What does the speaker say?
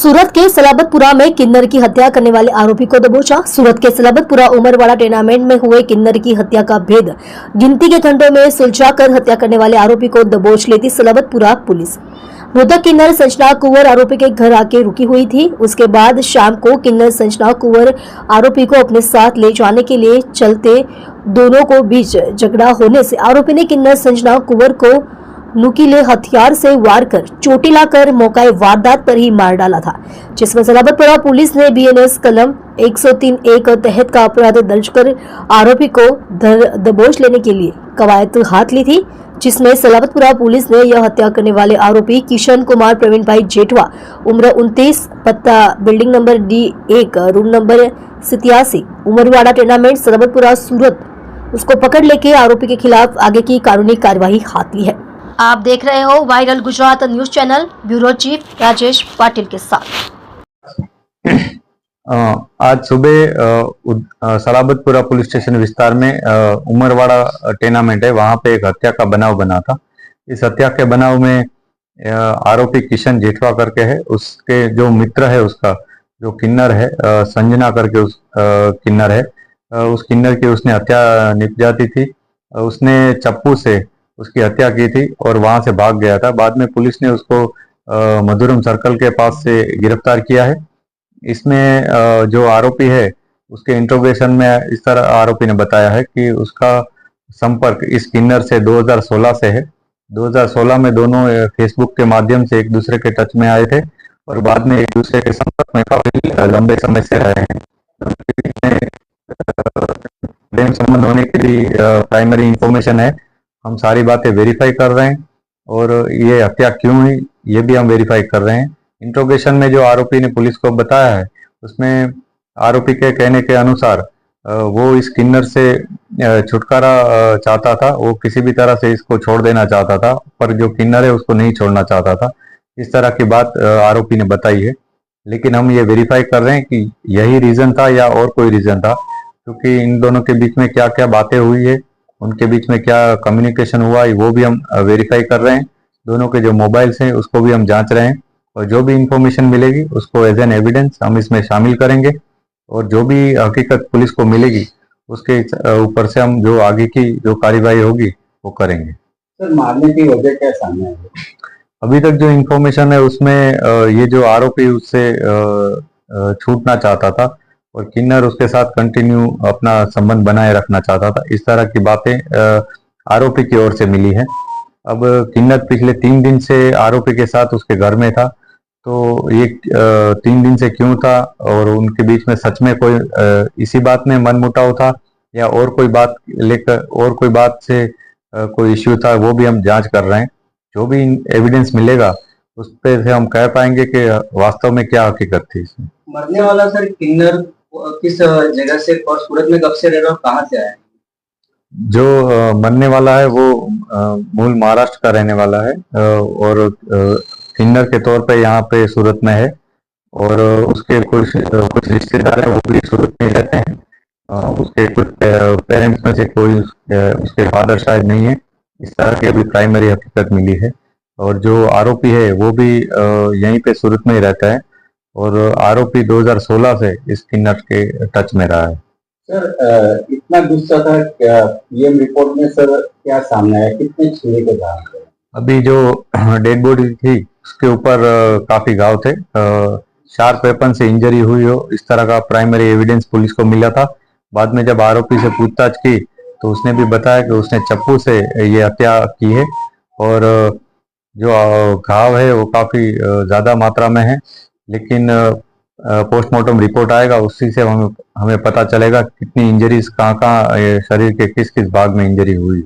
सूरत के सलाबतपुरा में किन्नर की हत्या करने वाले आरोपी को दबोचा। सूरत के सलाबतपुरा उमरवाड़ा टेनामेंट में हुए किन्नर की हत्या का भेद गिनती के घंटों में सुलझाकर हत्या करने वाले आरोपी को दबोच लेती सलाबतपुरा पुलिस। मृतक किन्नर संजना कुंवर आरोपी के घर आके रुकी हुई थी। उसके बाद शाम को किन्नर संजना कुंवर आरोपी को अपने साथ ले जाने के लिए चलते दोनों को बीच झगड़ा होने से आरोपी ने किन्नर संजना कुंवर को नुकीले हथियार से वार कर चोटी लाकर मौका वारदात पर ही मार डाला था, जिसमें सलाबतपुरा पुलिस ने बीएनएस कलम 103(1) तहत का अपराध दर्ज कर आरोपी को दबोच लेने के लिए कवायद हाथ ली थी, जिसमें सलाबतपुरा पुलिस ने यह हत्या करने वाले आरोपी किशन कुमार प्रवीण भाई जेठवा उम्र 29, पत्ता building number D1 room number 87 Umarwada tenement Salabatpura Surat, उसको पकड़ लेके आरोपी के खिलाफ आगे की कानूनी कार्यवाही हाथ ली है। आप देख रहे हो viral Gujarat news channel, bureau chief Rajesh Patil के साथ। आज सुबह सलाबतपुरा पुलिस स्टेशन विस्तार में उमरवाड़ा टेनामेंट है, वहां पे एक हत्या का बनाव बना था। इस हत्या के बनाव में आरोपी किशन जेठवा करके है, उसके जो मित्र है उसका जो किन्नर है संजना करके उस किन्नर है, उस किन्नर की उसने हत्या निपजाती थी। उसने चप्पू से उसकी हत्या की थी और वहां से भाग गया था। बाद में पुलिस ने उसको मधुरम सर्कल के पास से गिरफ्तार किया है। इसमें जो आरोपी है उसके इंट्रोगेशन में इस तरह आरोपी ने बताया है कि उसका संपर्क इस किन्नर से 2016 से है। 2016 में दोनों फेसबुक के माध्यम से एक दूसरे के टच में आए थे और बाद में एक दूसरे के संपर्क में काफी लंबे समय से रहे हैं। प्रेम संबंध होने की भी प्राइमरी इंफॉर्मेशन है। हम सारी बातें वेरीफाई कर रहे हैं और ये हत्या क्यों हुई ये भी हम वेरीफाई कर रहे हैं। इंट्रोगेशन में जो आरोपी ने पुलिस को बताया है उसमें आरोपी के कहने के अनुसार वो इस किन्नर से छुटकारा चाहता था, वो किसी भी तरह से इसको छोड़ देना चाहता था, पर जो किन्नर है उसको नहीं छोड़ना चाहता था। इस तरह की बात आरोपी ने बताई है, लेकिन हम ये वेरीफाई कर रहे हैं कि यही रीजन था या और कोई रीजन था, क्योंकि इन दोनों के बीच में क्या क्या बातें हुई है, उनके बीच में क्या कम्युनिकेशन हुआ वो भी हम वेरीफाई कर रहे हैं। दोनों के जो मोबाइल्स हैं उसको भी हम जांच रहे हैं और जो भी इंफॉर्मेशन मिलेगी उसको एज एन एविडेंस हम इसमें शामिल करेंगे और जो भी हकीकत पुलिस को मिलेगी उसके ऊपर से हम जो आगे की जो कार्यवाही होगी वो करेंगे। सर, मारने की वजह क्या सामने आई? अभी तक जो इंफॉर्मेशन है उसमें ये जो आरोपी उससे छूटना चाहता था और किन्नर उसके साथ कंटिन्यू अपना संबंध बनाए रखना चाहता था। इस तरह की बातें आरोपी की ओर से मिली है। अब किन्नर पिछले 3 दिन से आरोपी के साथ उसके घर में था, तो ये 3 दिन से क्यों था और उनके बीच में सच में कोई इसी बात में मनमुटाव था या और कोई बात लेकर और कोई बात से कोई इश्यू था, वो भी हम जांच कर रहे हैं। जो भी एविडेंस मिलेगा उस पे से हम कह पाएंगे कि वास्तव में क्या हकीकत थी इसमें। मरने वाला सर किन्नर किस जगह से और सूरत में कब से रह रहा है, कहाँ से आया? जो मरने वाला है वो मूल महाराष्ट्र का रहने वाला है और किन्नर के तौर पे यहाँ पे सूरत में है और उसके कुछ रिश्तेदार हैं वो भी सूरत में रहते हैं। उसके कुछ पेरेंट्स में से कोई उसके फादर शायद नहीं है। इस तरह की अभी प्राइमरी हकीकत मिली है और जो आरोपी है वो भी यहीं पे सूरत में ही रहता है और आरोपी 2016 से इस किन्नर के टच में रहा है। सर, इतना गुस्सा था क्या पीएम रिपोर्ट में? सर, क्या सामने आया, कितने छुरी के घाव थे? अभी जो डेड बॉडी थी उसके ऊपर काफी घाव थे, शार्प वेपन से इंजरी हुई हो इस तरह का प्राइमरी एविडेंस पुलिस को मिला था। बाद में जब आरोपी से पूछताछ की तो उसने भी बताया कि उसने चप्पू से ये हत्या की है और जो घाव है वो काफी ज्यादा मात्रा में है, लेकिन पोस्टमार्टम रिपोर्ट आएगा उसी से हमें पता चलेगा कितनी इंजरीज कहाँ कहाँ शरीर के किस किस भाग में इंजरी हुई।